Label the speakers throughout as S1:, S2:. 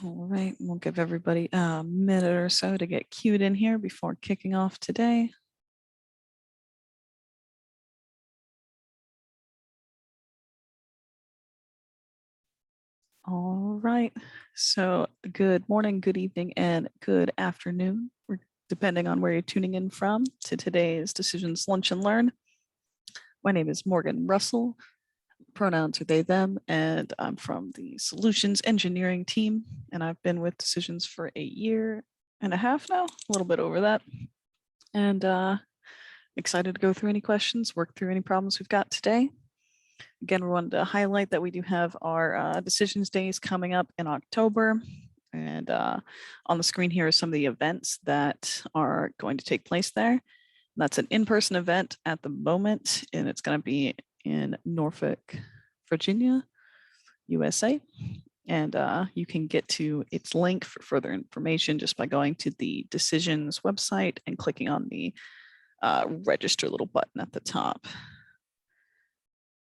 S1: All right, we'll give everybody a minute or so to get queued in here before kicking off today. All right, so good morning, good evening, and good afternoon, depending on where you're tuning in from, to today's Decisions Lunch and Learn. My name is Morgan Russell. Pronouns are they, them, and I'm from the Solutions Engineering team, and I've been with Decisions for 1.5 years now, a little bit over that. And excited to go through any questions, work through any problems we've got today. Again, we wanted to highlight that we do have our Decisions Days coming up in October. And on the screen here are some of the events that are going to take place there. And that's an in-person event at the moment, and it's going to be in Norfolk, Virginia, USA. And you can get to its link for further information just by going to the Decisions website and clicking on the register little button at the top.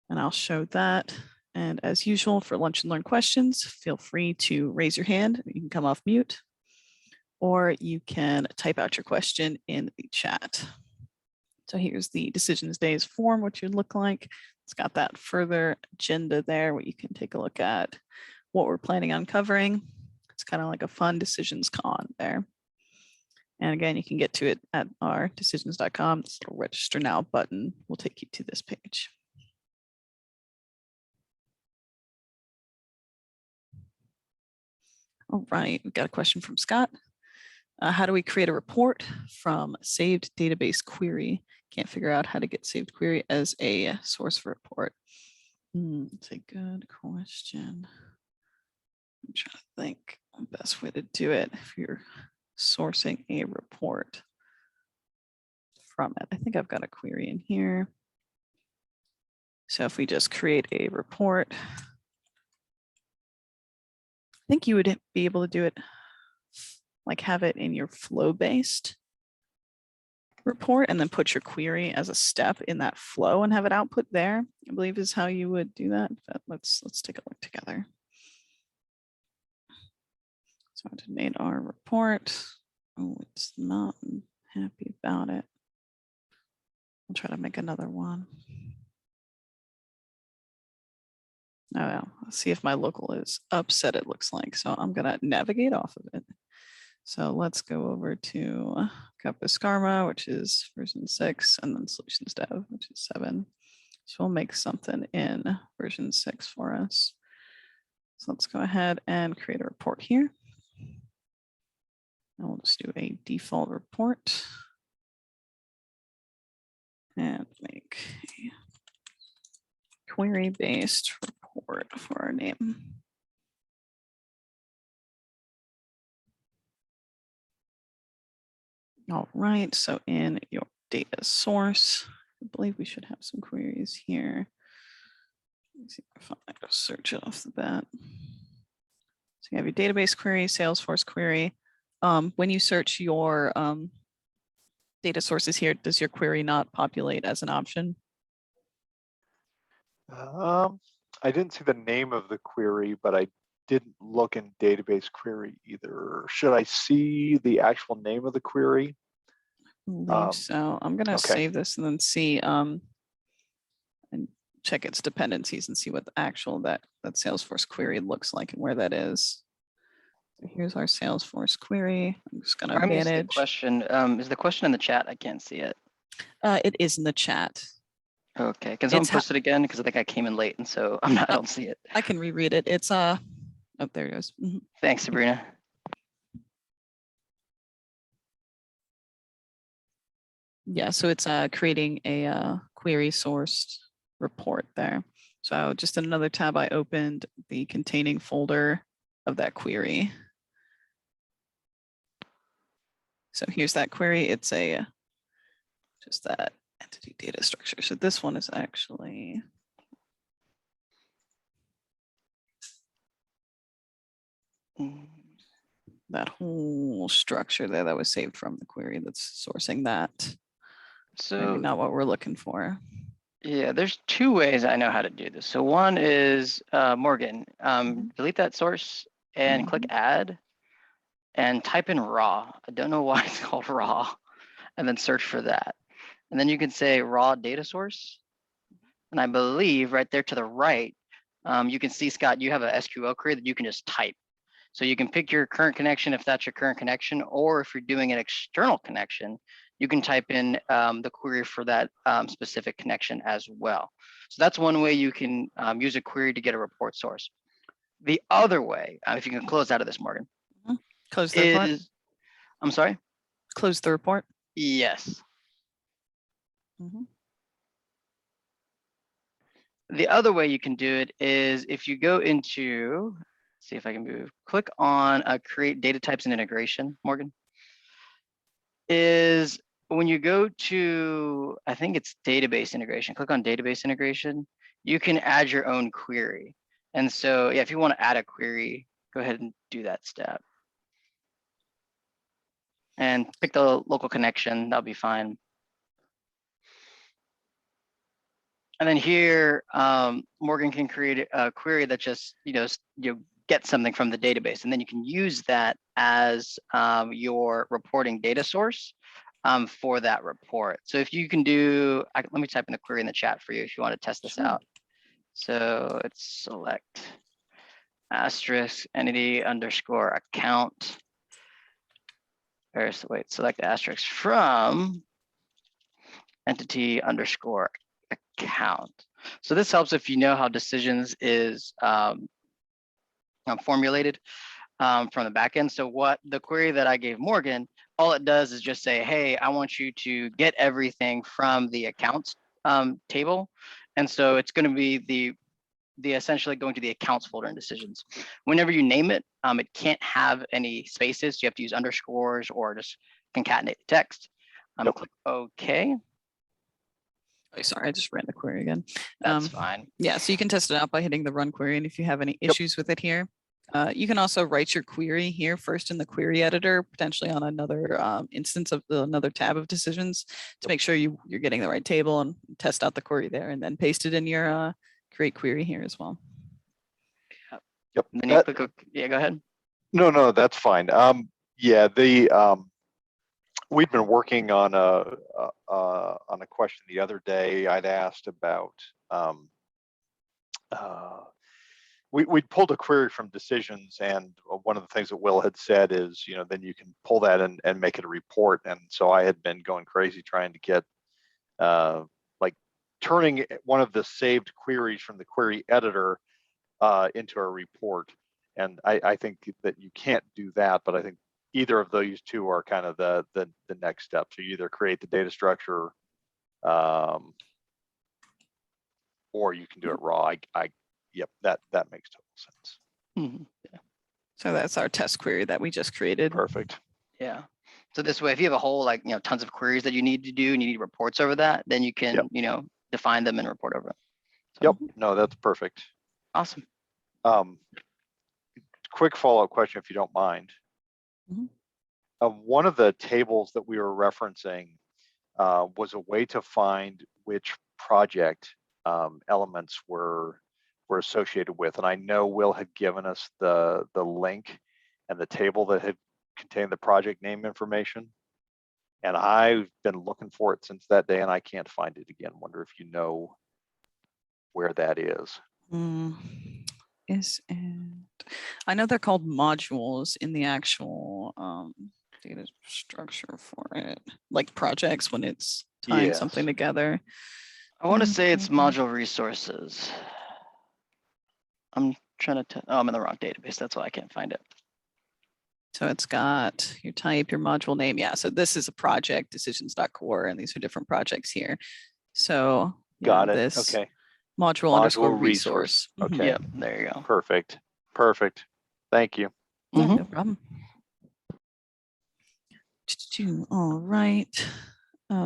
S1: And I'll show that. And as usual, for lunch and learn questions, feel free to raise your hand. You can come off mute, or you can type out your question in the chat. So here's the Decisions Days form, what you'd look like. It's got that further agenda there, where you can take a look at what we're planning on covering. It's kind of like a fun decisions con there. And again, you can get to it at our decisions.com. This little register now button will take you to this page. All right, we've got a question from Scott. How do we create a report from saved database query? Can't figure out how to get saved query as a source for report. It's a good question. I'm trying to think the best way to do it if you're sourcing a report from it. I think I've got a query in here. So if we just create a report, I think you would be able to do it, like have it in your flow-based report and then put your query as a step in that flow and have it output there, I believe is how you would do that. But let's take a look together. So to name our report. Oh, it's not happy about it. I'll try to make another one. Oh, well, let's see if my local is upset, it looks like. So I'm gonna navigate off of it. So let's go over to Compass Karma, which is version 6, and then Solutions Dev, which is 7. So we'll make something in version 6 for us. So let's go ahead and create a report here. And we'll just do a default report and make a query-based report for our name. All right, so in your data source, I believe we should have some queries here. Let's see if I can search it off the bat. So you have your database query, Salesforce query. When you search your data sources here, does your query not populate as an option?
S2: I didn't see the name of the query, but I didn't look in database query either. Should I see the actual name of the query?
S1: So I'm gonna save this and then see and check its dependencies and see what the actual that Salesforce query looks like and where that is. So here's our Salesforce query. I'm just gonna manage.
S3: The question is the question in the chat. I can't see it.
S1: It is in the chat.
S3: Okay, can someone post it again? Because I think I came in late, and so I don't see it.
S1: I can reread it. It's oh, there it goes.
S3: Thanks, Sabrina.
S1: Yeah, so it's creating a query sourced report there. So just in another tab, I opened the containing folder of that query. So here's that query. It's a just that entity data structure. So this one is actually that whole structure there that was saved from the query that's sourcing that. So maybe not what we're looking for.
S3: Yeah, there's 2 ways I know how to do this. So one is Morgan, delete that source and click add and type in raw. I don't know why it's called raw, and then search for that. And then you can say raw data source. And I believe right there to the right, you can see, Scott, you have a SQL query that you can just type. So you can pick your current connection if that's your current connection, or if you're doing an external connection, you can type in the query for that specific connection as well. So that's one way you can use a query to get a report source. The other way, if you can close out of this, Morgan,
S1: Close the report.
S3: I'm sorry?
S1: Close the report.
S3: Yes.
S1: Mhm.
S3: The other way you can do it is if you go into, see if I can move, click on create data types and integration, Morgan. Is when you go to, I think it's database integration, click on database integration, you can add your own query. And so, yeah, if you want to add a query, go ahead and do that step. And pick the local connection, that'll be fine. And then here, Morgan can create a query that just, you get something from the database, and then you can use that as your reporting data source for that report. So if you can do, let me type in the query in the chat for you if you want to test this out. So it's select asterisk entity underscore account. Or wait, select asterisk from entity underscore account. So this helps if you know how decisions is formulated from the backend. So what the query that I gave Morgan, all it does is just say, hey, I want you to get everything from the accounts table. And so it's going to be the essentially going to the accounts folder in decisions. Whenever you name it, it can't have any spaces. So you have to use underscores or just concatenate the text. Click OK.
S1: Oh, sorry, I just ran the query again.
S3: That's fine.
S1: Yeah, so you can test it out by hitting the run query. And if you have any issues with it here, you can also write your query here first in the query editor, potentially on another instance of another tab of decisions to make sure you're getting the right table, and test out the query there, and then paste it in your create query here as well.
S2: Yep.
S3: And then you click, yeah, go ahead.
S2: No, that's fine. Yeah, we'd been working on a question the other day. I'd asked about we'd pulled a query from decisions, and one of the things that Will had said is, then you can pull that and make it a report. And so I had been going crazy trying to get like turning one of the saved queries from the query editor into a report. And I think that you can't do that, but I think either of those two are kind of the next step. So you either create the data structure, or you can do it raw. Yep, that makes total sense.
S3: Mm-hmm. Yeah.
S1: So that's our test query that we just created.
S2: Perfect.
S3: Yeah. So this way, if you have a whole tons of queries that you need to do and you need reports over that, then you can define them and report over them.
S2: So, yep. No, that's perfect.
S3: Awesome.
S2: Quick follow-up question, if you don't mind.
S1: Mm-hmm.
S2: One of the tables that we were referencing was a way to find which project elements were associated with, and I know Will had given us the link and the table that had contained the project name information, and I've been looking for it since that day, and I can't find it again. Wonder if you know where that is.
S1: Is it? I know they're called modules in the actual data structure for it, like projects when it's tying something together.
S3: I want to say it's module resources. I'm trying to, I'm in the wrong database. That's why I can't find it.
S1: So it's got your type, your module name. Yeah, so this is a project, decisions.core, and these are different projects here. So
S2: got it.
S1: This
S2: okay.
S1: Module underscore resource.
S2: Okay.
S3: Yep, there you go.
S2: Perfect. Thank you.
S1: Yeah, no problem. All right.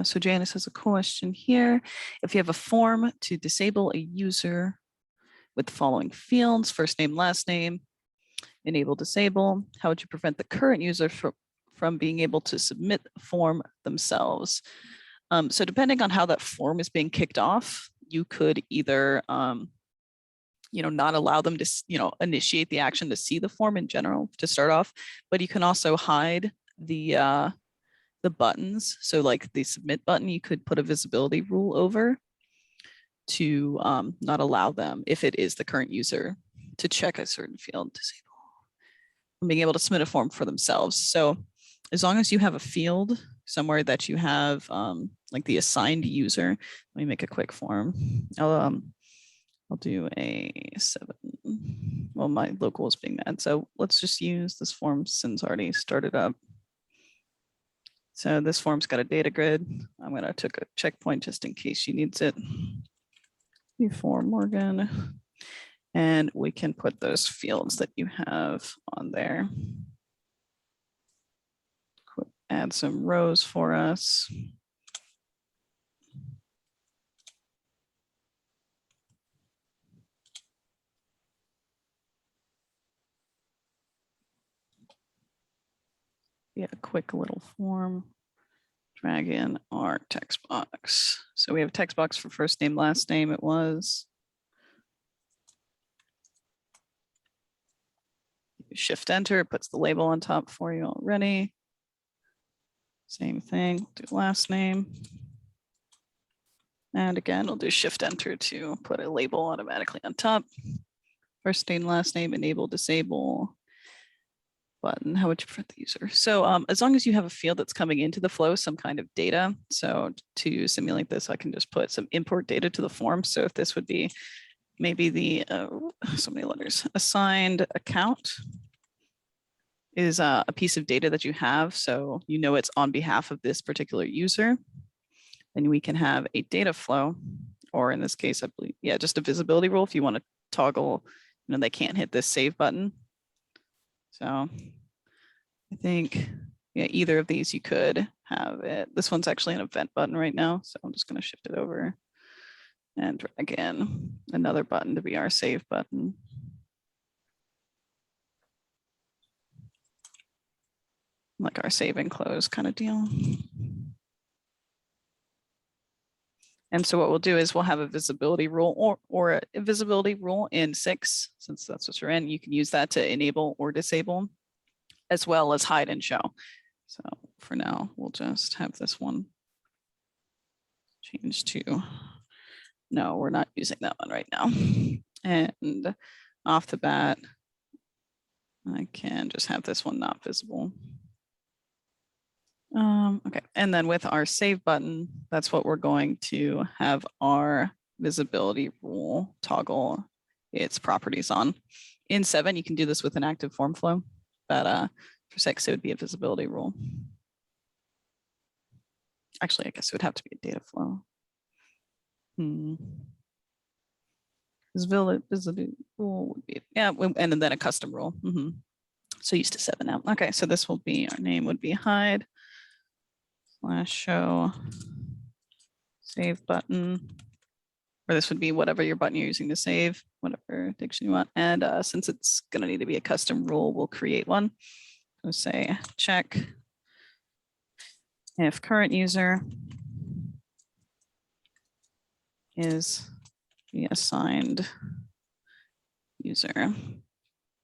S1: So Janice has a question here. If you have a form to disable a user with the following fields, first name, last name, enable, disable, how would you prevent the current user from being able to submit the form themselves? So depending on how that form is being kicked off, you could either not allow them to, initiate the action to see the form in general to start off, but you can also hide the buttons. So like the submit button, you could put a visibility rule over to not allow them, if it is the current user, to check a certain field, disable, and being able to submit a form for themselves. So as long as you have a field somewhere that you have like the assigned user, let me make a quick form. I'll do a 7. Well, my local is being mad, so let's just use this form since already started up. So this form's got a data grid. I'm going to take a checkpoint just in case she needs it. Before Morgan. And we can put those fields that you have on there. Add some rows for us. Yeah, a quick little form. Drag in our text box. So we have a text box for first name, last name. It was. Shift enter, it puts the label on top for you already. Same thing, do last name. And again, we'll do shift enter to put a label automatically on top. First name, last name, enable, disable. Button, how would you print the user? So as long as you have a field that's coming into the flow, some kind of data. So to simulate this, I can just put some import data to the form. So if this would be maybe the, so many letters, assigned account is a piece of data that you have. So it's on behalf of this particular user. Then we can have a data flow, or in this case, I believe, yeah, just a visibility rule if you want to toggle, they can't hit this save button. So I think, yeah, either of these you could have it. This one's actually an event button right now. So I'm just going to shift it over and drag in another button to be our save button. Like our save and close kind of deal. And so what we'll do is we'll have a visibility rule or a visibility rule in 6, since that's what you're in. You can use that to enable or disable, as well as hide and show. So for now, we'll just have this one change to, no, we're not using that one right now. And off the bat, I can just have this one not visible. Okay, and then with our save button, that's what we're going to have our visibility rule toggle its properties on. In 7, you can do this with an active form flow, but for 6, it would be a visibility rule. Actually, I guess it would have to be a data flow. Visibility rule would be, yeah, and then a custom rule. So used to 7 now. Okay, so this will be, our name would be hide / show save button, or this would be whatever your button you're using to save, whatever diction you want. And since it's going to need to be a custom rule, we'll create one. So say check if current user is the assigned user.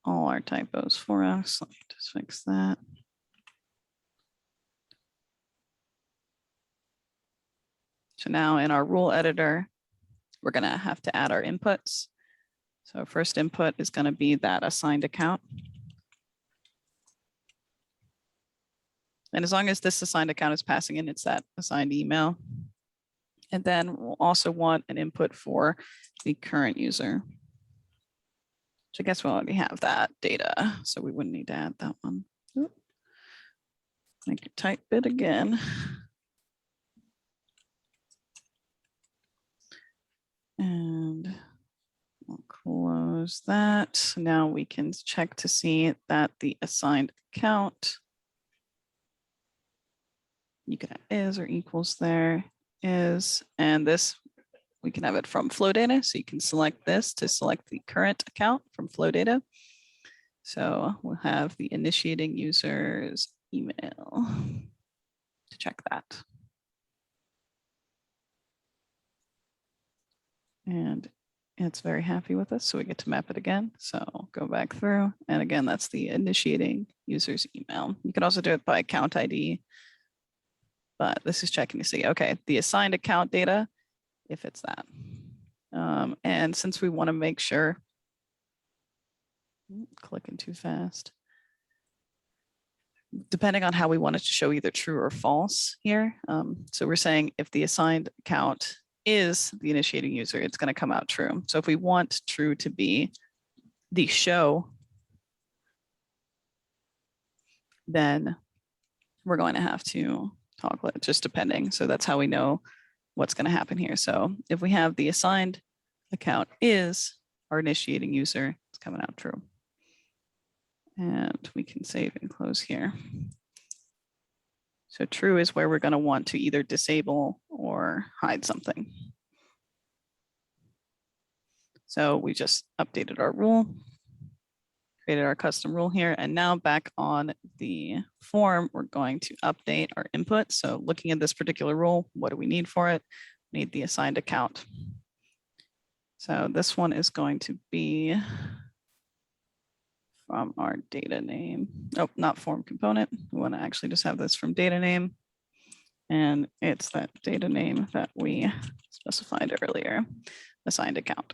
S1: All our typos for us. Let me just fix that. So now in our rule editor, we're going to have to add our inputs. So first input is going to be that assigned account. And as long as this assigned account is passing in, it's that assigned email. And then we'll also want an input for the current user. So I guess we already have that data, so we wouldn't need to add that one. Oop. I could type it again. And we'll close that. Now we can check to see that the assigned account, you can have is or equals there, is, and this, we can have it from flow data. So you can select this to select the current account from flow data. So we'll have the initiating user's email to check that. And it's very happy with us. So we get to map it again. So go back through. And again, that's the initiating user's email. You can also do it by account ID. But this is checking to see, okay, the assigned account data, if it's that. And since we want to make sure, clicking too fast. Depending on how we want it to show either true or false here. So we're saying if the assigned account is the initiating user, it's going to come out true. So if we want true to be the show, then we're going to have to toggle it, just depending. So that's how we know what's going to happen here. So if we have the assigned account is our initiating user, it's coming out true. And we can save and close here. So true is where we're going to want to either disable or hide something. So we just updated our rule, created our custom rule here, and now back on the form, we're going to update our input. So looking at this particular rule, what do we need for it? We need the assigned account. So this one is going to be from our data name. Oh, not form component. We want to actually just have this from data name. And it's that data name that we specified earlier, assigned account.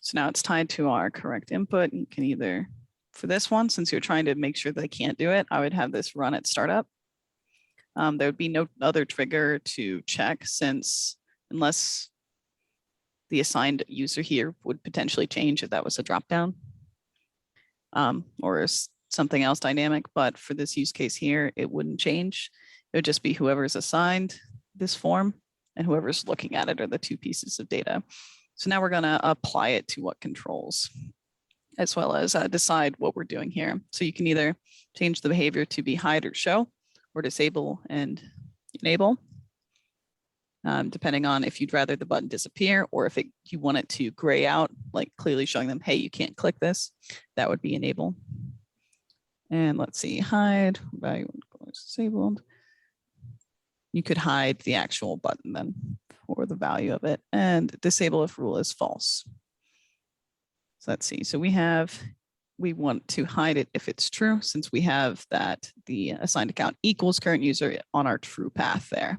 S1: So now it's tied to our correct input. You can either, for this one, since you're trying to make sure they can't do it, I would have this run at startup. There would be no other trigger to check, since unless the assigned user here would potentially change if that was a dropdown or something else dynamic. But for this use case here, it wouldn't change. It would just be whoever's assigned this form and whoever's looking at it are the two pieces of data. So now we're going to apply it to what controls, as well as decide what we're doing here. So you can either change the behavior to be hide or show, or disable and enable, depending on if you'd rather the button disappear or if you want it to gray out, like clearly showing them, hey, you can't click this. That would be enable. And let's see, hide, value disabled. You could hide the actual button then for the value of it, and disable if rule is false. So let's see, so we want to hide it if it's true, since we have that the assigned account equals current user on our true path there.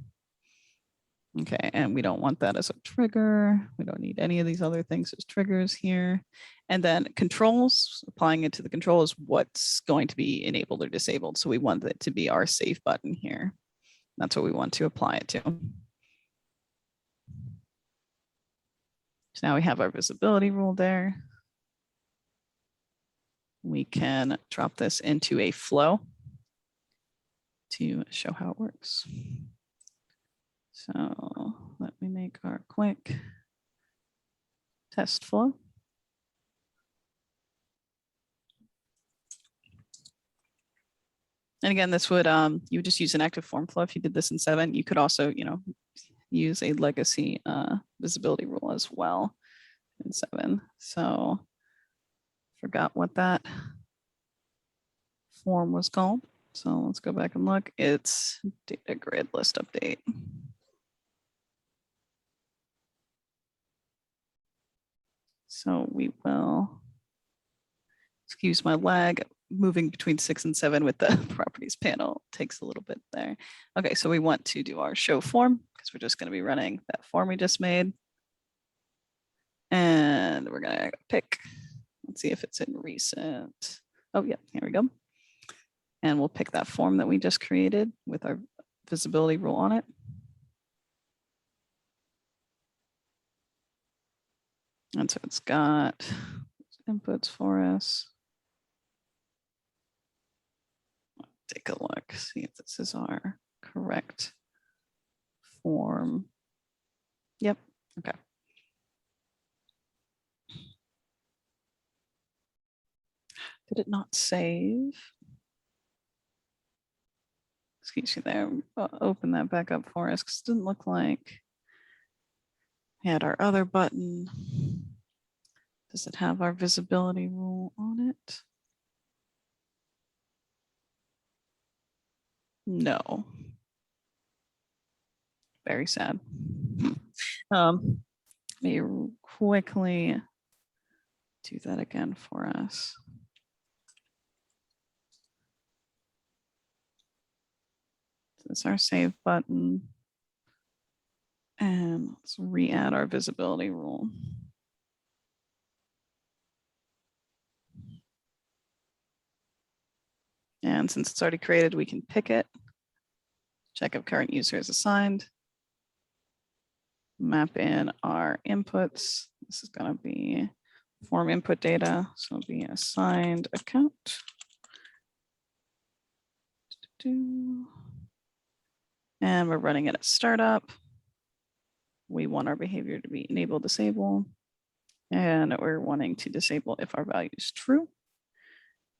S1: Okay, and we don't want that as a trigger. We don't need any of these other things as triggers here. And then controls, applying it to the control is what's going to be enabled or disabled. So we want it to be our save button here. That's what we want to apply it to. So now we have our visibility rule there. We can drop this into a flow to show how it works. So let me make our quick test flow. And again, this would, you would just use an active form flow if you did this in 7. You could also, use a legacy visibility rule as well in 7. So forgot what that form was called. So let's go back and look. It's data grid list update. So we will, excuse my lag, moving between 6 and 7 with the properties panel takes a little bit there. Okay, so we want to do our show form because we're just going to be running that form we just made. And we're going to pick, let's see if it's in recent. Oh yeah, here we go. And we'll pick that form that we just created with our visibility rule on it. And so it's got inputs for us. Take a look, see if this is our correct form. Yep, okay. Did it not save? Excuse me there, open that back up for us because it didn't look like we had our other button. Does it have our visibility rule on it? No. Very sad. Let me quickly do that again for us. This is our save button. And let's re-add our visibility rule. And since it's already created, we can pick it. Check if current user is assigned. Map in our inputs. This is going to be form input data. So it'll be assigned account. And we're running it at startup. We want our behavior to be enable, disable. And we're wanting to disable if our value is true.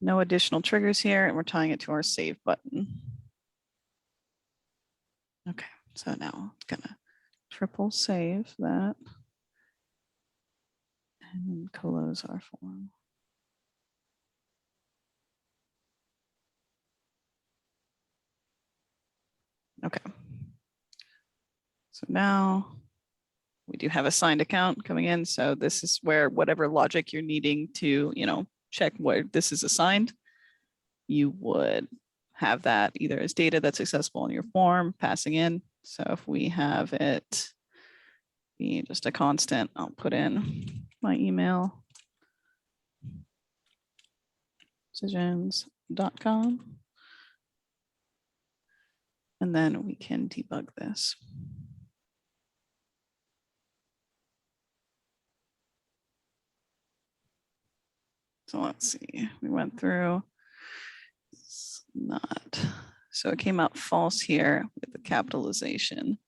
S1: No additional triggers here, and we're tying it to our save button. Okay, so now I'm gonna triple save that and close our form. Okay. So now we do have a signed account coming in. So this is where whatever logic you're needing to, check where this is assigned, you would have that either as data that's accessible in your form passing in. So if we have it be just a constant, I'll put in my email, decisions.com. And then we can debug this. So let's see, we went through, it's not, so it came out false here with the capitalization.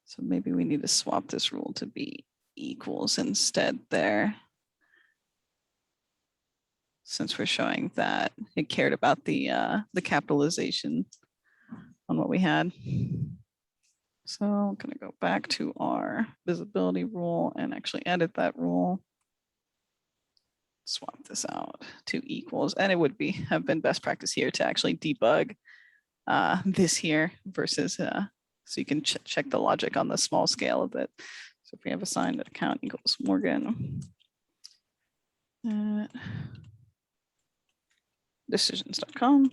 S1: So maybe we need to swap this rule to be equals instead there. Since we're showing that it cared about the capitalization on what we had. So I'm gonna go back to our visibility rule and actually edit that rule. Swap this out to equals, and it would have been best practice here to actually debug this here versus so you can check the logic on the small scale of it. So if we have assigned account equals Morgan decisions.com.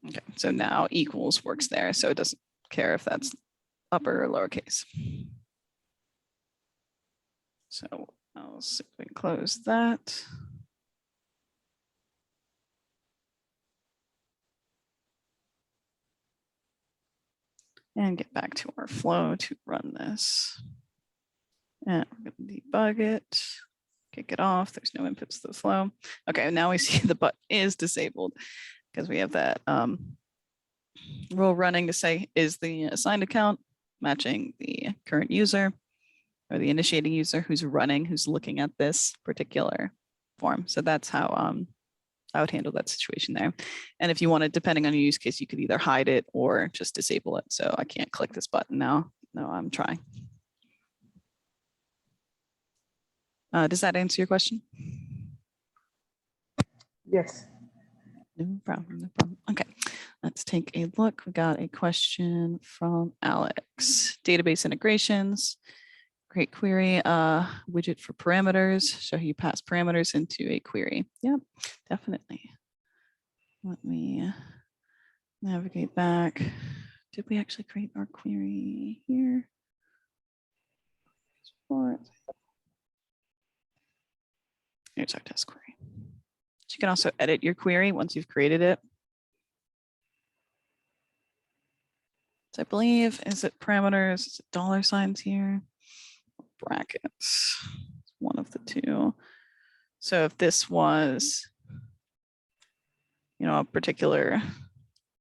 S1: Okay, so now equals works there, so it doesn't care if that's upper or lowercase. So I'll simply close that. And get back to our flow to run this. And we're going to debug it, kick it off. There's no inputs to the flow. Okay, now we see the button is disabled because we have that rule running to say, is the assigned account matching the current user or the initiating user who's running, who's looking at this particular form. So that's how I would handle that situation there. And if you wanted, depending on your use case, you could either hide it or just disable it. So I can't click this button now. No, I'm trying. Does that answer your question?
S4: Yes.
S1: No problem, no problem. Okay, let's take a look. We got a question from Alex. Database integrations. Great query, widget for parameters. So you pass parameters into a query. Yep, definitely. Let me navigate back. Did we actually create our query here? Here's our test query. You can also edit your query once you've created it. So I believe, is it parameters? Is it dollar signs here? Brackets, one of the two. So if this was, a particular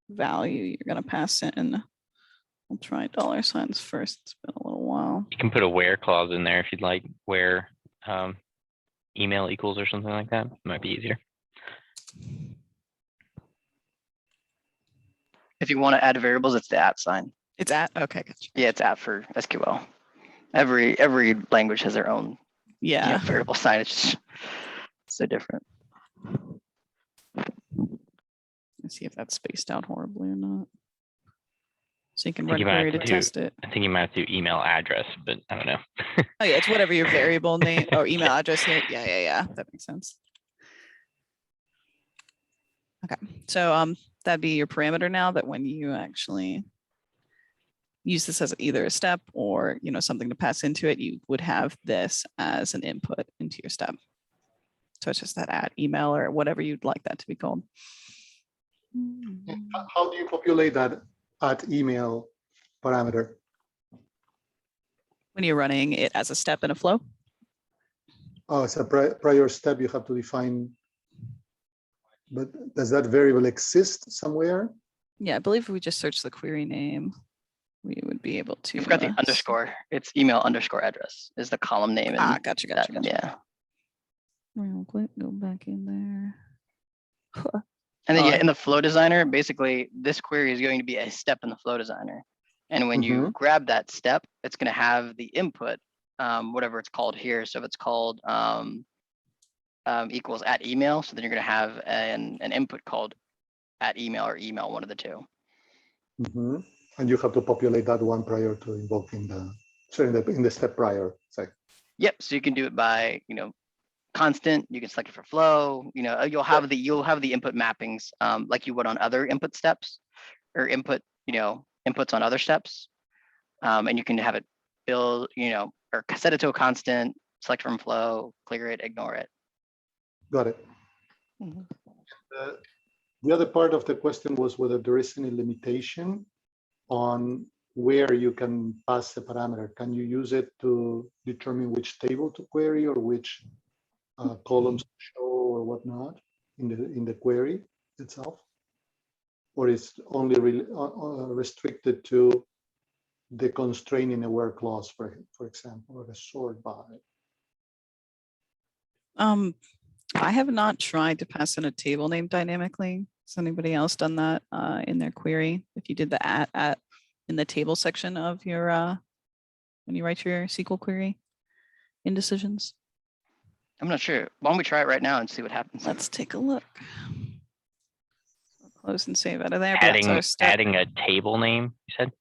S1: value, you're going to pass in. I'll try dollar signs first. It's been a little while.
S5: You can put a where clause in there if you'd like, where email equals or something like that. It might be easier.
S3: If you want to add variables, it's the @ sign.
S1: It's at, okay, gotcha.
S3: Yeah, it's @ for SQL. Every language has their own
S1: Yeah.
S3: variable sign. It's just so different.
S1: Let's see if that's spaced out horribly or not. So you can
S5: I
S1: run
S5: think you might
S1: query
S5: have
S1: to
S5: to do,
S1: test it.
S5: I think you might have to do email address, but I don't know.
S1: Oh yeah, it's whatever your variable name or email address here. Yeah. That makes sense. Okay, so that'd be your parameter now that when you actually use this as either a step or something to pass into it, you would have this as an input into your step. So it's just that at email or whatever you'd like that to be called.
S4: How do you populate that at email parameter?
S1: When you're running it as a step in a flow.
S4: Oh, it's a prior step you have to define. But does that variable exist somewhere?
S1: Yeah, I believe if we just search the query name, we would be able to.
S3: You've got the underscore. It's email underscore address is the column name. And
S1: Gotcha.
S3: yeah.
S1: Real quick, go back in there.
S3: And then
S1: Oh,
S3: yeah, in the flow designer, basically this query is going to be a step in the flow designer. And when you grab that step, it's going to have the input, whatever it's called here. So if it's called equals at email, so then you're going to have an input called at email or email, one of the two.
S4: And you have to populate that one prior to invoking in the step prior.
S3: Yep. So you can do it by constant. You can select it for flow. You'll have the input mappings like you would on other input steps or inputs on other steps. And you can have it build, or set it to a constant, select from flow, clear it, ignore it.
S4: Got it. The other part of the question was whether there is any limitation on where you can pass the parameter. Can you use it to determine which table to query or which columns to show or whatnot in the query itself? Or is only restricted to the constraint in a where clause, for example, or the sort by?
S1: I have not tried to pass in a table name dynamically. Has anybody else done that in their query? If you did the at in the table section of your when you write your SQL query in decisions?
S3: I'm not sure. Why don't we try it right now and see what happens?
S1: Let's take a look. Close and save out of there. But that's our step.
S5: Adding a table name, you said?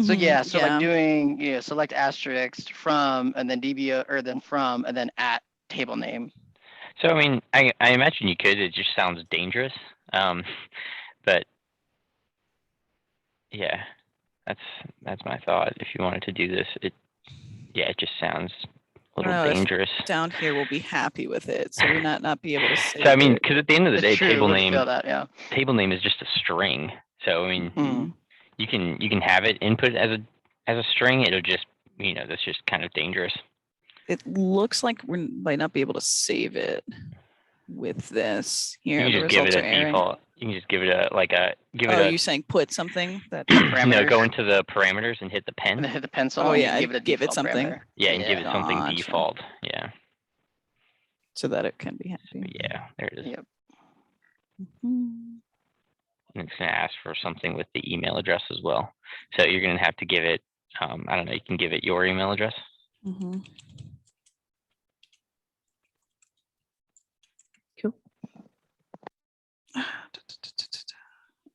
S3: So yeah, so
S1: yeah.
S3: like doing select asterisk from and then DB or then from and then at table name.
S5: So I mean, I imagine you could. It just sounds dangerous. But yeah, that's my thought. If you wanted to do this, it just sounds a little dangerous.
S1: Down here, we'll be happy with it, so we not be able to save
S5: So I mean,
S1: it.
S5: because at the end of the day, table name is just a string. So I mean, you can have it input as a string. It'll just that's just kind of dangerous. It
S1: looks like we might not be able to save it with this here.
S5: You can just give it a default. You can just give it a
S1: you're saying put something that
S5: no, go into the parameters and hit the pen.
S3: And then hit the pencil.
S1: Oh
S3: and
S1: yeah,
S3: give it
S1: something.
S3: Parameter.
S5: Yeah, and give it something
S1: Gotcha.
S5: default. Yeah.
S1: So that it can be happy.
S5: Yeah, there it is.
S3: Yep.
S5: And it's going to ask for something with the email address as well. So you're going to have to give it, I don't know, you can give it your email address.
S1: Cool.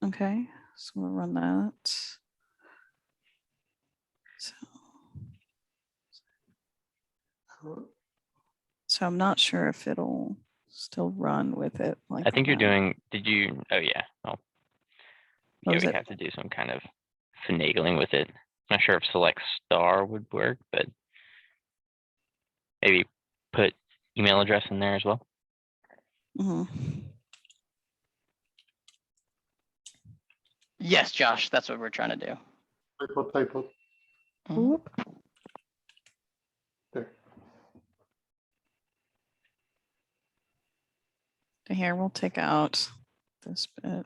S1: Okay, so we'll run that. So I'm not sure if it'll still run with it. Like
S5: I think you're doing, oh yeah, well,
S1: What was
S5: we'd
S1: it?
S5: have to do some kind of finagling with it. I'm not sure if select star would work, but maybe put email address in there as well.
S3: Yes, Josh, that's what we're trying to do.
S4: Typo. There.
S1: Here, we'll take out this bit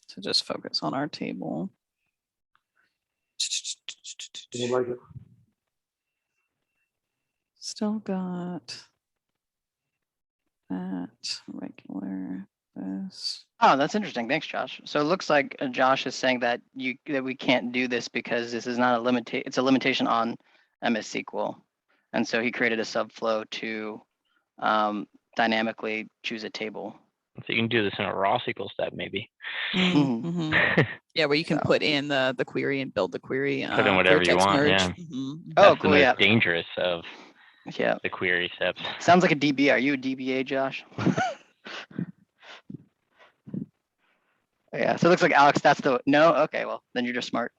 S1: to just focus on our table.
S4: You like it?
S1: Still got that regular this.
S3: Oh, that's interesting. Thanks, Josh. So it looks like Josh is saying that we can't do this because this is not a limitation. It's a limitation on MS SQL, and so he created a subflow to dynamically choose a table
S5: So you can do this in a raw SQL step, maybe.
S1: Yeah, where you can
S3: So-
S1: put in the query and build the query.
S5: Put in
S1: clear
S5: whatever you
S1: text
S5: want,
S1: merge.
S5: yeah.
S3: Oh,
S5: That's
S3: cool.
S5: the most
S3: Yeah.
S5: dangerous of
S3: Yeah.
S5: the query steps.
S3: Sounds like a DB. Are you a DBA, Josh? Yeah. So it looks like Alex, that's the, no? Okay. Well, then you're just smart.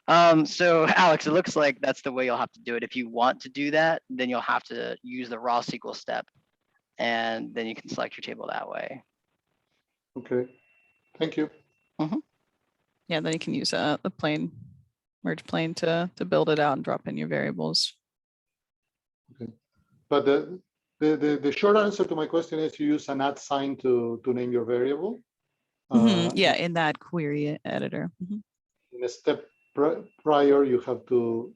S3: So Alex, it looks like that's the way you'll have to do it. If you want to do that, then you'll have to use the raw SQL step, and then you can select your table that way.
S4: Okay, thank you.
S1: Yeah, then you can use the plain merge plain to build it out and drop in your variables.
S4: But the short answer to my question is you use an @ sign to name your variable.
S1: Yeah, in that query editor.
S4: In a step prior, you have to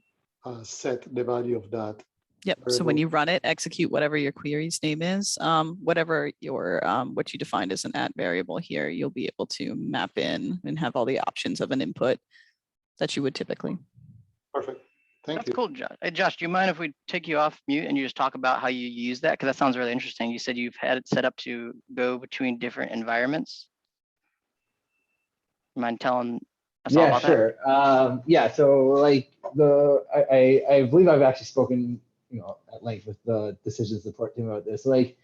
S4: set the value of that.
S1: Yep. So when
S4: variable.
S1: you run it, execute whatever your query's name is, whatever your what you defined as an @ variable here, you'll be able to map in and have all the options of an input that you would typically.
S4: Perfect. Thank
S3: That's
S4: you.
S3: cool, Josh. Hey, Josh, do you mind if we take you off mute and you just talk about how you use that? Because that sounds really interesting. You said you've had it set up to go between different environments. You mind telling us all
S6: Yeah,
S3: about that?
S6: sure. Yeah, so like I believe I've actually spoken, at length with the decision support team about this. Like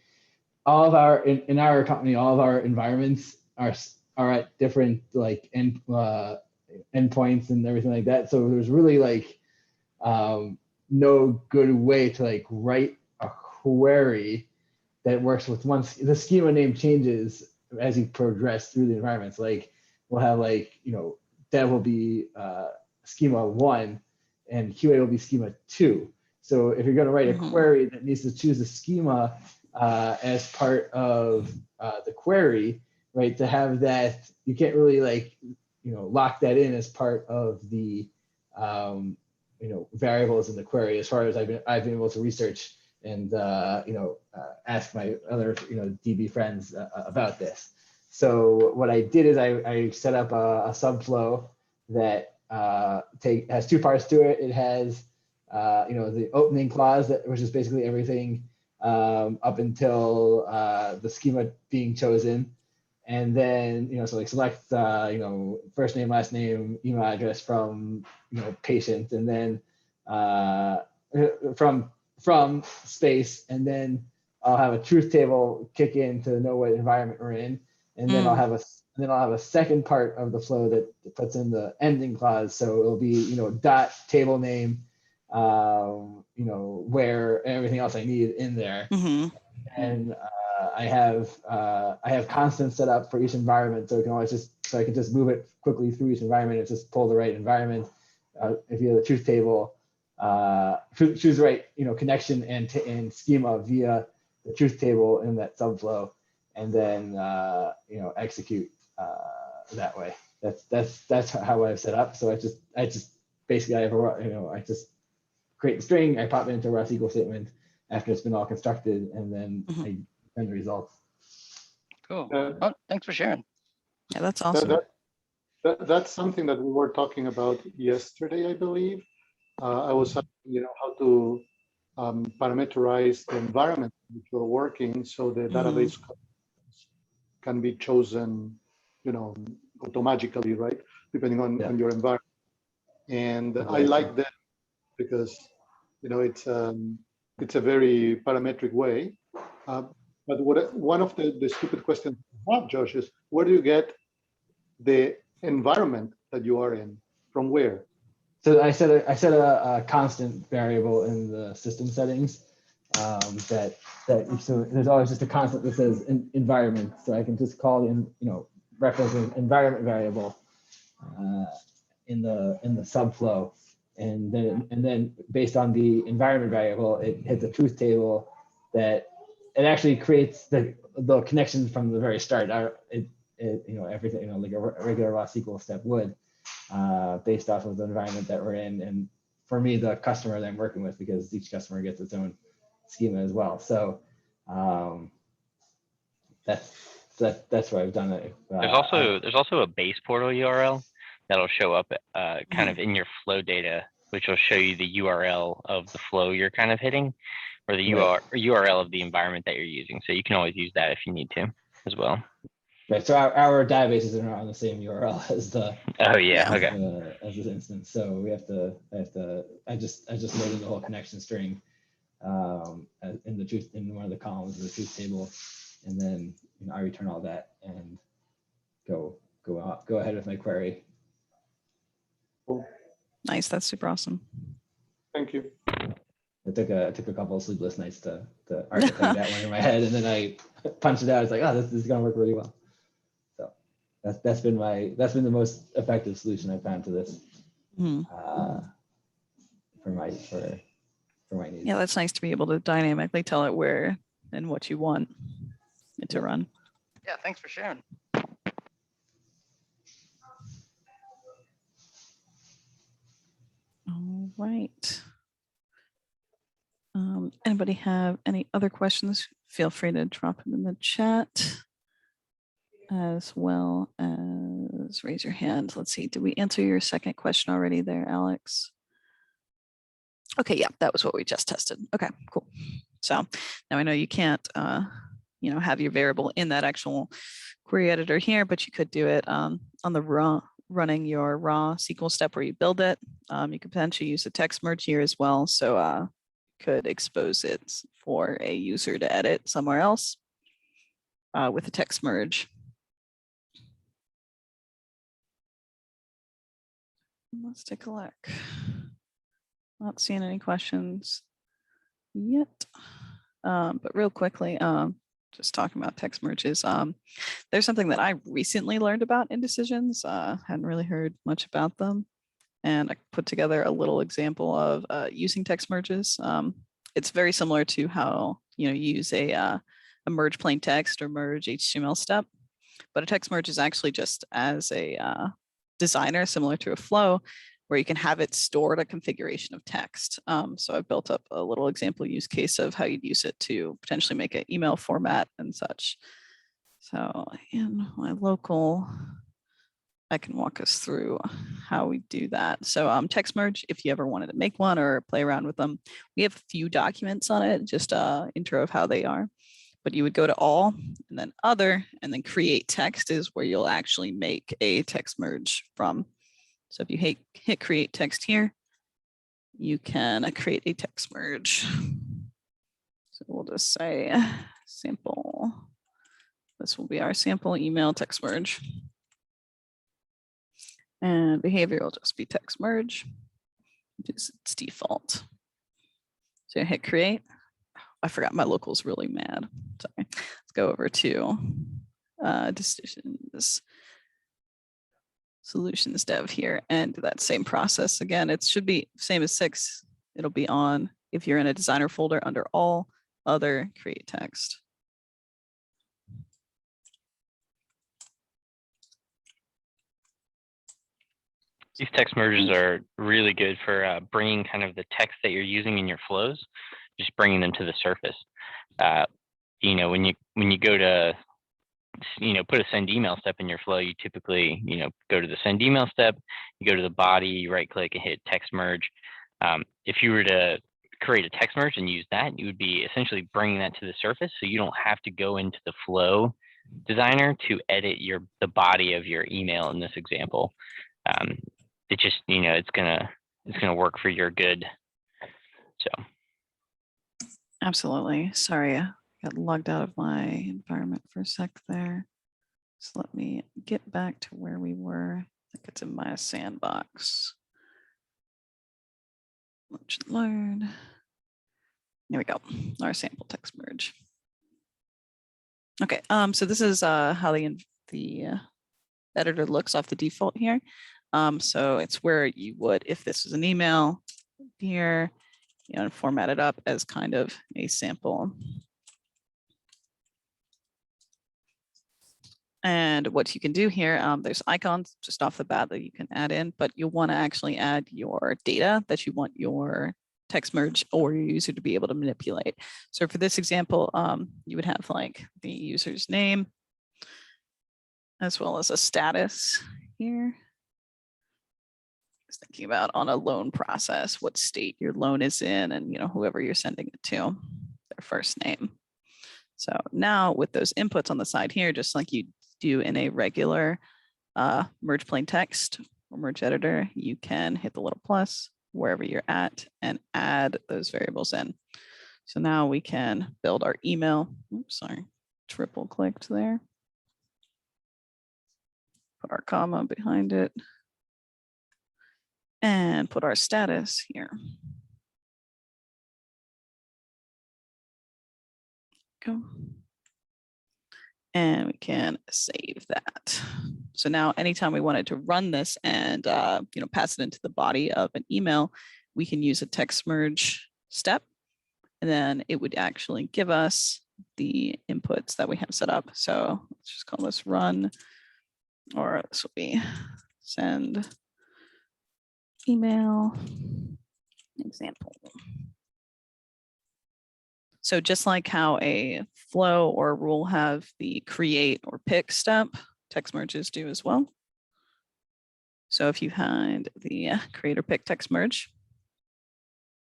S6: all of our in our company, all of our environments are at different like endpoints and everything like that. So there's really like no good way to like write a query that works with the schema name changes as you progress through the environments. Like we'll have like, dev will be schema 1 and QA will be schema 2. So if you're going to write a query that needs to choose a schema as part of the query, right, to have that, you can't really like, lock that in as part of the, variables in the query, as far as I've been able to research and ask my other DB friends about this. So what I did is I set up a subflow that has two parts to it. It has the opening clause, which is basically everything up until the schema being chosen. And then, so like select, first name, last name, email address from, patient, and then from space, and then I'll have a truth table kick in to know what environment we're in. And then I'll have a second part of the flow that puts in the ending clause. So it'll be, dot table name, where everything else I need in there. And I have constants set up for each environment, so I can just move it quickly through each environment and just pull the right environment. If you have the truth table, choose the right connection and schema via the truth table in that subflow, and then execute that way. That's how I've set up. So I just basically I just create the string, I pop it into a raw SQL statement after it's been all constructed, and then I send the results.
S3: Cool. Oh, thanks for sharing.
S1: Yeah, that's awesome.
S4: That's something that we were talking about yesterday, I believe. I was asking, how to parameterize the environment in which you're working, so the database can be chosen, automatically, right, depending on your environment. And I like that because, it's a very parametric way. But one of the stupid questions I have, Josh, is where do you get the environment that you are in? From where?
S6: So I set a constant variable in the system settings that so there's always just a constant that says environment. So I can just call in, reference an environment variable in the subflow, and then based on the environment variable, it hits a truth table that it actually creates the connection from the very start. Everything, like a regular raw SQL step would, based off of the environment that we're in, and for me, the customer that I'm working with, because each customer gets its own schema as well. So that's where I've done it.
S5: There's also a base portal URL that'll show up kind of in your flow data, which will show you the URL of the flow you're kind of hitting, or the URL of the environment that you're using. So you can always use that if you need to. as well.
S6: Right. So our databases are not on the same URL as the
S5: Oh yeah.
S1: Yeah.
S5: Okay.
S6: as this instance. So we have to. I just loaded the whole connection string in the truth in one of the columns of the truth table, and then I return all that and go ahead with my query.
S4: Cool.
S1: Nice. That's super awesome.
S4: Thank you.
S6: It took a couple of sleepless nights to architect that one in my head, and then I punched it out. It's like, oh, this is gonna work really well. So that's been the most effective solution I've found to this for my needs.
S1: Yeah, that's nice to be able to dynamically tell it where and what you want it to run.
S3: Yeah, thanks for sharing.
S1: All right. Anybody have any other questions? Feel free to drop them in the chat as well as raise your hand. Let's see, did we answer your second question already there, Alex? Okay, yeah, that was what we just tested. Okay, cool. So now I know you can't, have your variable in that actual query editor here, but you could do it on the running your raw SQL step where you build it. You could potentially use a text merge here as well. So could expose it for a user to edit somewhere else with a text merge. Let's take a look. Not seeing any questions yet, but real quickly, just talking about text merges. There's something that I recently learned about in decisions. Hadn't really heard much about them, and I put together a little example of using text merges. It's very similar to how you use a merge plain text or merge HTML step, but a text merge is actually just as a designer, similar to a flow, where you can have it stored a configuration of text. So I built up a little example use case of how you'd use it to potentially make an email format and such. So in my local, I can walk us through how we do that. So text merge, if you ever wanted to make one or play around with them, we have a few documents on it, just an intro of how they are. But you would go to all and then other and then create text is where you'll actually make a text merge from. So if you hit create text here, you can create a text merge. So we'll just say sample. This will be our sample email text merge. And behavior will just be text merge, which is its default. So you hit create. I forgot my local's really mad. Sorry. Let's go over to decisions. Solutions dev here and do that same process again. It should be same as 6. It'll be on if you're in a designer folder under all other create text.
S5: These text merges are really good for bringing kind of the text that you're using in your flows, just bringing them to the surface. When you go to put a send email step in your flow, you typically, go to the send email step, you go to the body, you right click and hit text merge. If you were to create a text merge and use that, you would be essentially bringing that to the surface. So you don't have to go into the flow designer to edit the body of your email in this example. It just, it's gonna work for your good. So.
S1: Absolutely. Sorry, I got logged out of my environment for a sec there. So let me get back to where we were. I think it's in my sandbox. Let's learn. There we go. Our sample text merge. Okay, so this is how the editor looks off the default here. So it's where you would, if this was an email here, format it up as kind of a sample. And what you can do here, there's icons just off the bat that you can add in, but you'll want to actually add your data that you want your text merge or your user to be able to manipulate. So for this example, you would have like the user's name as well as a status here. Just thinking about on a loan process, what state your loan is in and whoever you're sending it to, their first name. So now with those inputs on the side here, just like you do in a regular merge plain text or merge editor, you can hit the little plus wherever you're at and add those variables in. So now we can build our email. Oops, sorry, triple clicked there. Put our comma behind it and put our status here. Go. And we can save that. So now anytime we wanted to run this and pass it into the body of an email, we can use a text merge step, and then it would actually give us the inputs that we have set up. So let's just call this run, or this will be send email example. So just like how a flow or a rule have the create or pick step, text merges do as well. So if you find the create or pick text merge,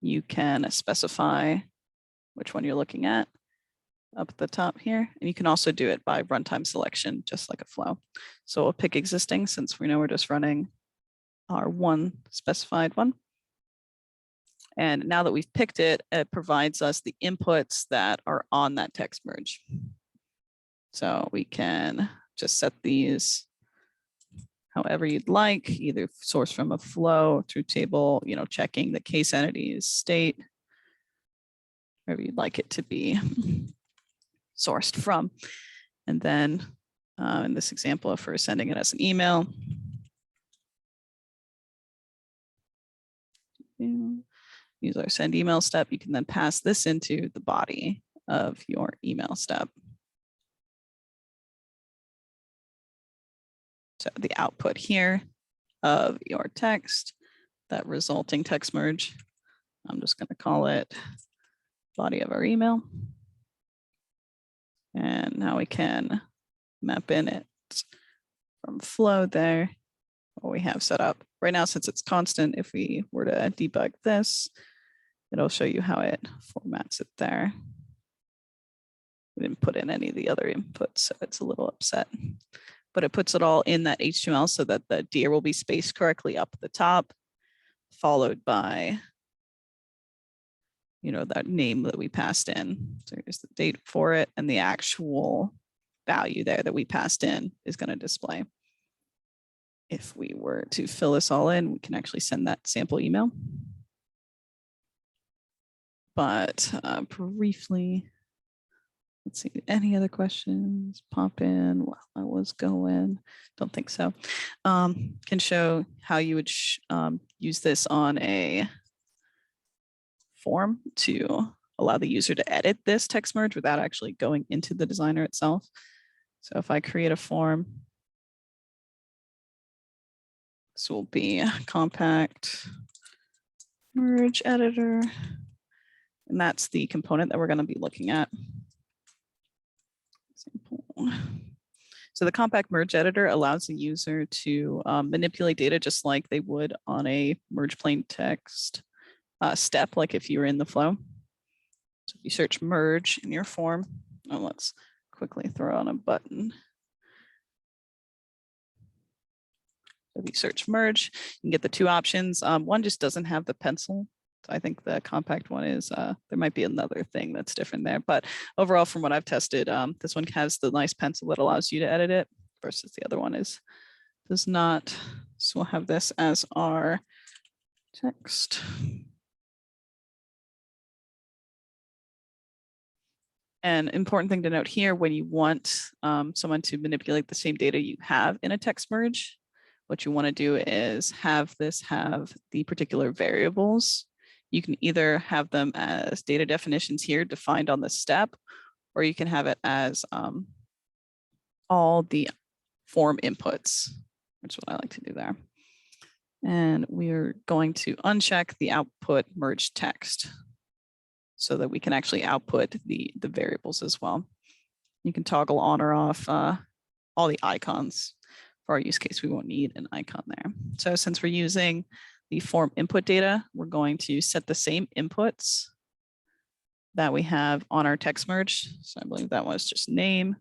S1: you can specify which one you're looking at up at the top here. And you can also do it by runtime selection, just like a flow. So we'll pick existing since we know we're just running our one specified one. And now that we've picked it, it provides us the inputs that are on that text merge. So we can just set these however you'd like, either source from a flow through table, checking the case entities state, wherever you'd like it to be sourced from. And then in this example, if we're sending it as an email, use our send email step, you can then pass this into the body of your email step. So the output here of your text, that resulting text merge, I'm just going to call it body of our email. And now we can map in it from flow there, what we have set up. Right now, since it's constant, if we were to debug this, it'll show you how it formats it there. We didn't put in any of the other inputs, so it's a little upset. But it puts it all in that HTML so that the dir will be spaced correctly up at the top, followed by, that name that we passed in. So here's the date for it, and the actual value there that we passed in is going to display. If we were to fill this all in, we can actually send that sample email. But briefly, let's see, any other questions pop in while I was going? Don't think so. Can show how you would use this on a form to allow the user to edit this text merge without actually going into the designer itself. So if I create a form, this will be a compact merge editor. And that's the component that we're going to be looking at. So the compact merge editor allows the user to manipulate data just like they would on a merge plain text step, like if you were in the flow. So if you search merge in your form, let's quickly throw on a button. If you search merge, you can get the two options. One just doesn't have the pencil. So I think the compact one is, there might be another thing that's different there. But overall, from what I've tested, this one has the nice pencil that allows you to edit it versus the other one does not. So we'll have this as our text. An important thing to note here, when you want someone to manipulate the same data you have in a text merge, what you want to do is have this have the particular variables. You can either have them as data definitions here defined on the step, or you can have it as all the form inputs, which is what I like to do there. And we're going to uncheck the output merge text so that we can actually output the variables as well. You can toggle on or off all the icons. For our use case, we won't need an icon there. So since we're using the form input data, we're going to set the same inputs that we have on our text merge. So I believe that was just name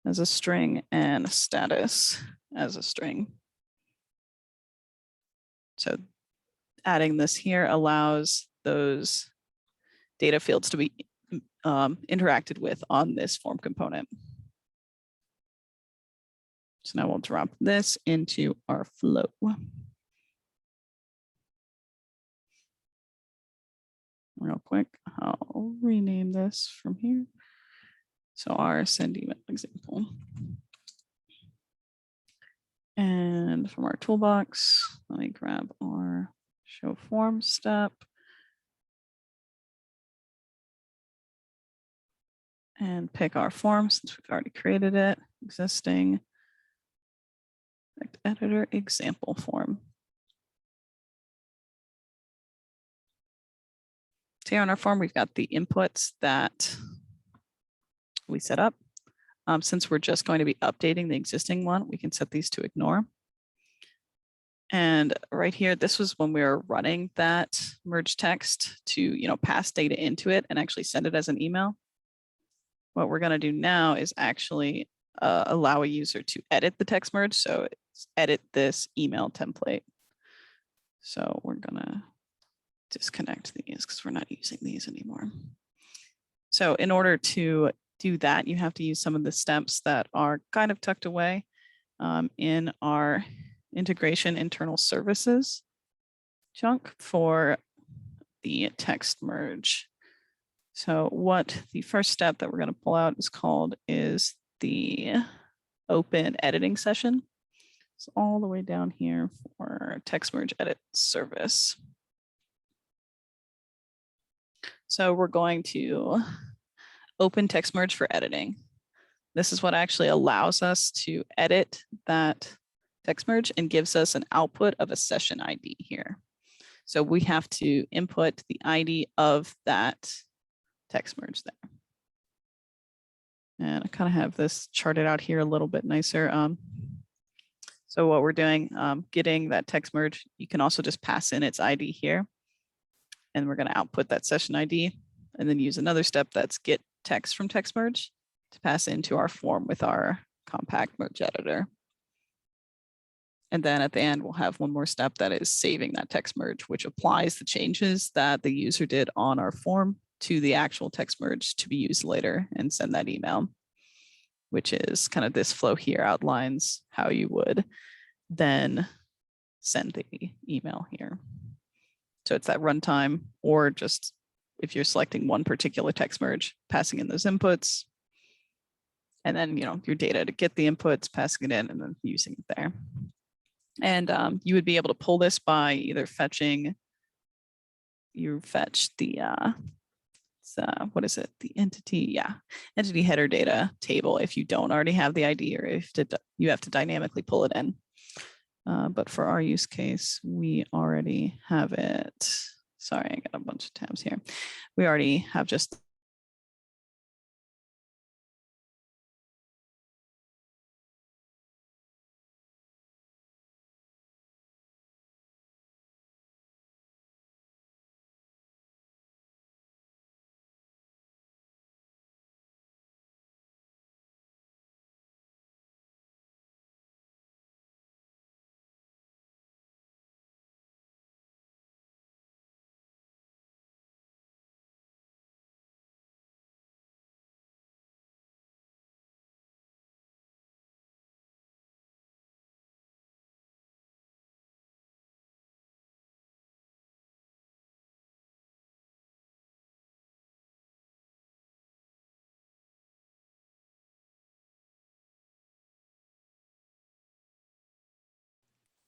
S1: as a string and status as a string. So adding this here allows those data fields to be interacted with on this form component. So now we'll drop this into our flow. Real quick, I'll rename this from here. So our send email example. And from our toolbox, let me grab our show form step. And pick our form since we've already created it, existing editor example form. So here on our form, we've got the inputs that we set up. Since we're just going to be updating the existing one, we can set these to ignore. And right here, this was when we were running that merge text to pass data into it and actually send it as an email. What we're going to do now is actually allow a user to edit the text merge. So it's edit this email template. So we're going to disconnect these because we're not using these anymore. So in order to do that, you have to use some of the steps that are kind of tucked away in our integration internal services chunk for the text merge. So what the first step that we're going to pull out is the open editing session. It's all the way down here for text merge edit service. So we're going to open text merge for editing. This is what actually allows us to edit that text merge and gives us an output of a session ID here. So we have to input the ID of that text merge there. And I kind of have this charted out here a little bit nicer. So what we're doing, getting that text merge, you can also just pass in its ID here. And we're going to output that session ID and then use another step that's get text from text merge to pass into our form with our compact merge editor. And then at the end, we'll have one more step that is saving that text merge, which applies the changes that the user did on our form to the actual text merge to be used later and send that email, which is kind of this flow here outlines how you would then send the email here. So it's that runtime, or just if you're selecting one particular text merge, passing in those inputs, and then your data to get the inputs, passing it in, and then using it there. And you would be able to pull this by either fetching. You fetch the what is it? The entity, entity header data table if you don't already have the ID, or if you have to dynamically pull it in. But for our use case, we already have it. Sorry, I got a bunch of tabs here. We already have just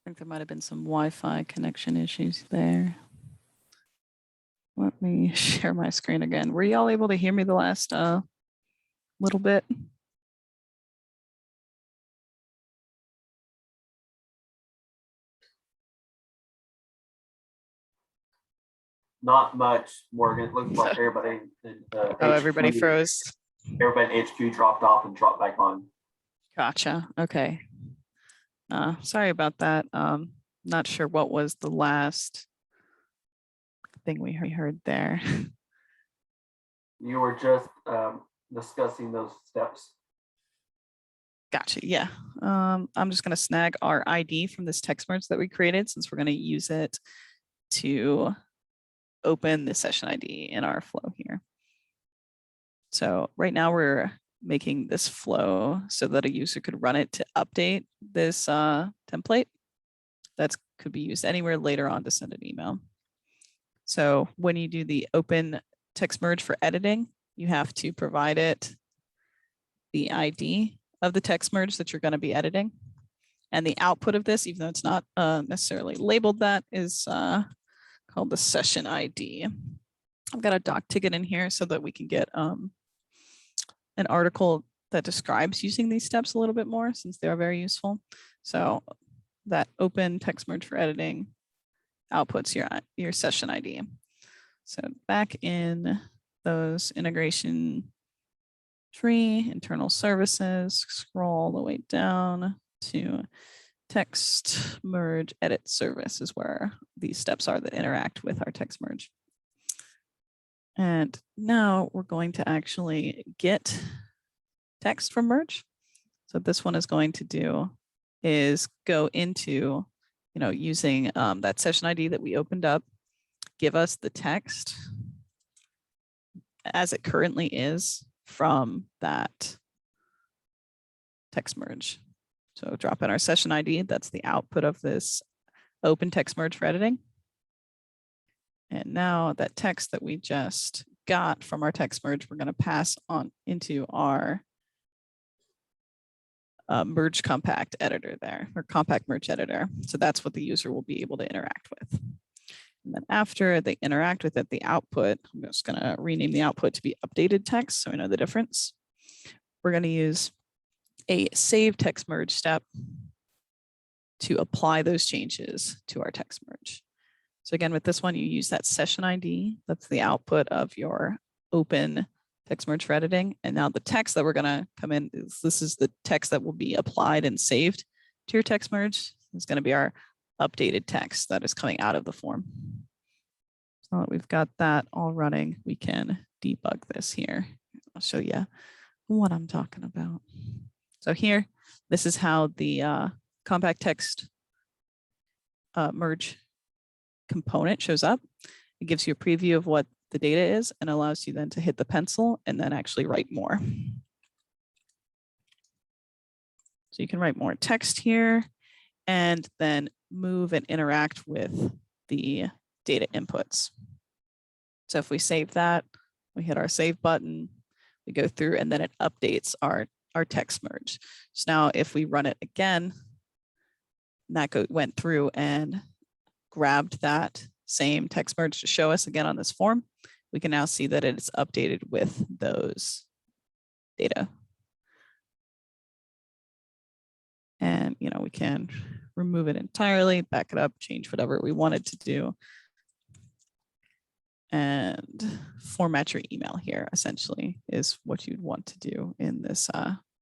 S1: I think there might have been some Wi-Fi connection issues there. Let me share my screen again. Were y'all able to hear me the last little bit?
S7: Not much, Morgan. It looks like everybody.
S1: Everybody froze.
S7: Everybody in HQ dropped off and dropped back on.
S1: Gotcha. Okay. Sorry about that. Not sure what was the last thing we heard there.
S7: You were just discussing those steps.
S1: Gotcha. Yeah. I'm just going to snag our ID from this text merge that we created, since we're going to use it to open the session ID in our flow here. So right now we're making this flow so that a user could run it to update this template. That could be used anywhere later on to send an email. So when you do the open text merge for editing, you have to provide it the ID of the text merge that you're going to be editing. And the output of this, even though it's not necessarily labeled that, is called the session ID. I've got a doc ticket in here so that we can get an article that describes using these steps a little bit more, since they are very useful. So that open text merge for editing outputs your session ID. So back in those integration tree, internal services, scroll all the way down to text merge edit service is where these steps are that interact with our text merge. And now we're going to actually get text from merge. So this one is going to do is go into, using that session ID that we opened up, give us the text as it currently is from that text merge. So drop in our session ID. That's the output of this open text merge for editing. And now that text that we just got from our text merge, we're going to pass on into our merge compact editor there, or compact merge editor. So that's what the user will be able to interact with. And then after they interact with it, the output, I'm just going to rename the output to be updated text so we know the difference. We're going to use a save text merge step to apply those changes to our text merge. So again, with this one, you use that session ID. That's the output of your open text merge for editing. And now the text that we're going to come in is, this is the text that will be applied and saved to your text merge. It's going to be our updated text that is coming out of the form. So now that we've got that all running, we can debug this here. I'll show you what I'm talking about. So here, this is how the compact text merge component shows up. It gives you a preview of what the data is and allows you then to hit the pencil and then actually write more. So you can write more text here and then move and interact with the data inputs. So if we save that, we hit our save button, we go through and then it updates our text merge. So now if we run it again, that went through and grabbed that same text merge to show us again on this form, we can now see that it's updated with those data. And we can remove it entirely, back it up, change whatever we wanted to do, and format your email here essentially is what you'd want to do in this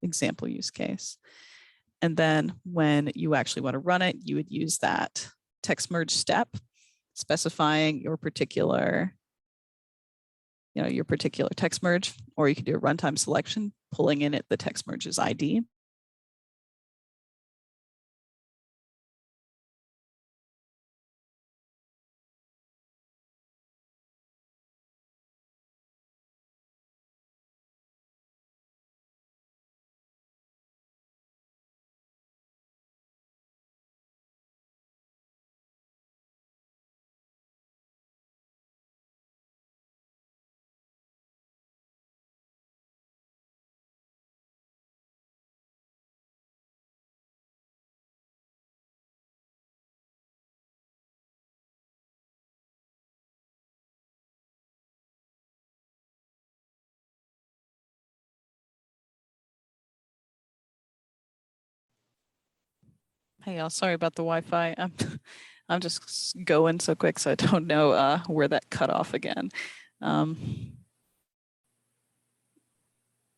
S1: example use case. And then when you actually want to run it, you would use that text merge step, specifying your particular text merge, or you can do a runtime selection, pulling in the text merge's ID. Hey, y'all, sorry about the Wi-Fi. I'm just going so quick, so I don't know where that cut off again.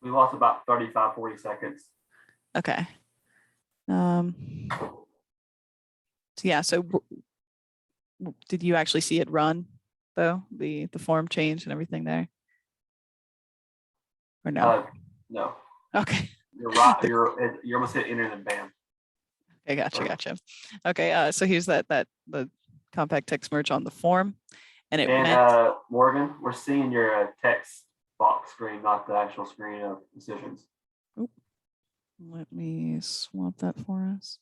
S7: We lost about 35, 40 seconds.
S1: Okay. So yeah, so did you actually see it run though? The form change and everything there? or no?
S7: No,
S1: Okay.
S7: you're right. You're almost hit enter and bam.
S1: Okay, gotcha. Okay, so here's the compact text merge on the form, and it meant
S7: Morgan, we're seeing your text box screen, not the actual screen of decisions.
S1: let me swap that for us.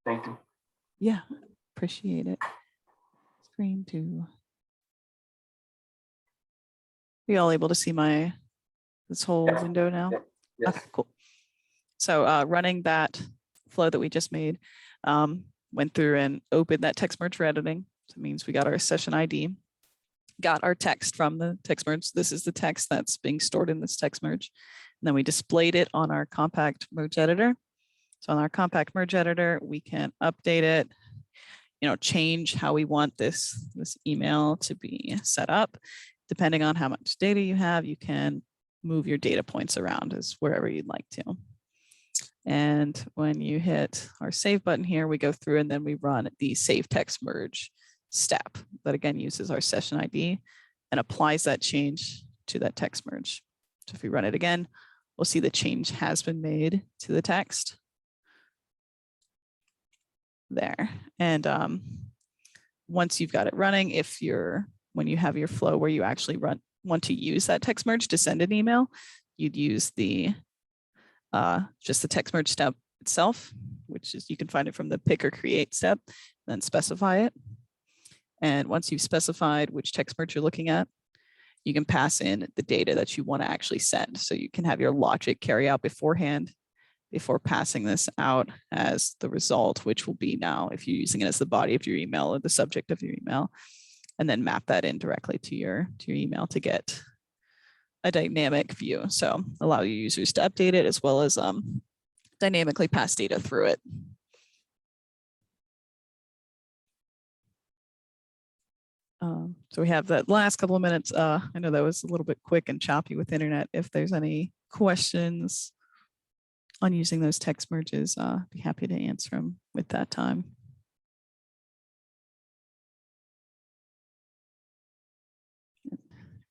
S7: Thank you.
S1: Yeah, appreciate it. Screen 2. Are you all able to see this whole
S7: Yes.
S1: window now?
S7: Yep. Yes.
S1: Okay, cool. So running that flow that we just made, went through and opened that text merge for editing. So it means we got our session ID, got our text from the text merge. This is the text that's being stored in this text merge. And then we displayed it on our compact merge editor. So on our compact merge editor, we can update it, change how we want this email to be set up. Depending on how much data you have, you can move your data points around as wherever you'd like to. And when you hit our save button here, we go through and then we run the save text merge step that again uses our session ID and applies that change to that text merge. So if we run it again, we'll see the change has been made to the text there. And once you've got it running, when you have your flow where you actually want to use that text merge to send an email, you'd use the just the text merge step itself, which is you can find it from the pick or create step, then specify it. And once you've specified which text merge you're looking at, you can pass in the data that you want to actually send. So you can have your logic carry out beforehand before passing this out as the result, which will be now if you're using it as the body of your email or the subject of your email, and then map that in directly to your email to get a dynamic view. So allow your users to update it as well as dynamically pass data through it. So we have that last couple of minutes. I know that was a little bit quick and choppy with internet. If there's any questions on using those text merges, be happy to answer them with that time. If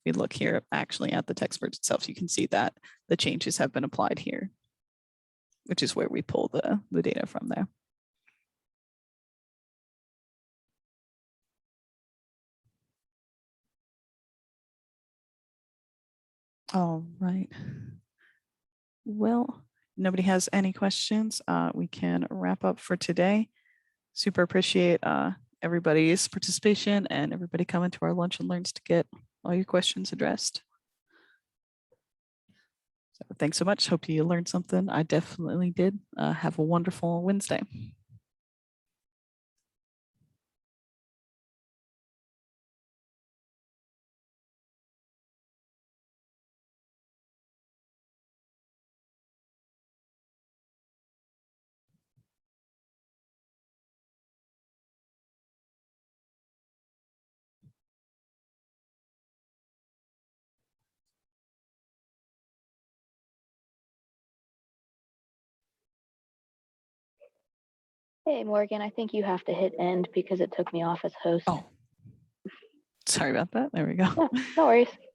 S1: we look here actually at the text merge itself, you can see that the changes have been applied here, which is where we pull the data from there. All right. Well, nobody has any questions. We can wrap up for today. Super appreciate everybody's participation and everybody coming to our lunch and learns to get all your questions addressed. So thanks so much. Hope you learned something. I definitely did. Have a wonderful Wednesday.
S8: Hey, Morgan, I think you have to hit end because it took me off as host.
S1: Oh, sorry about that. There we go.
S8: Yeah, no worries.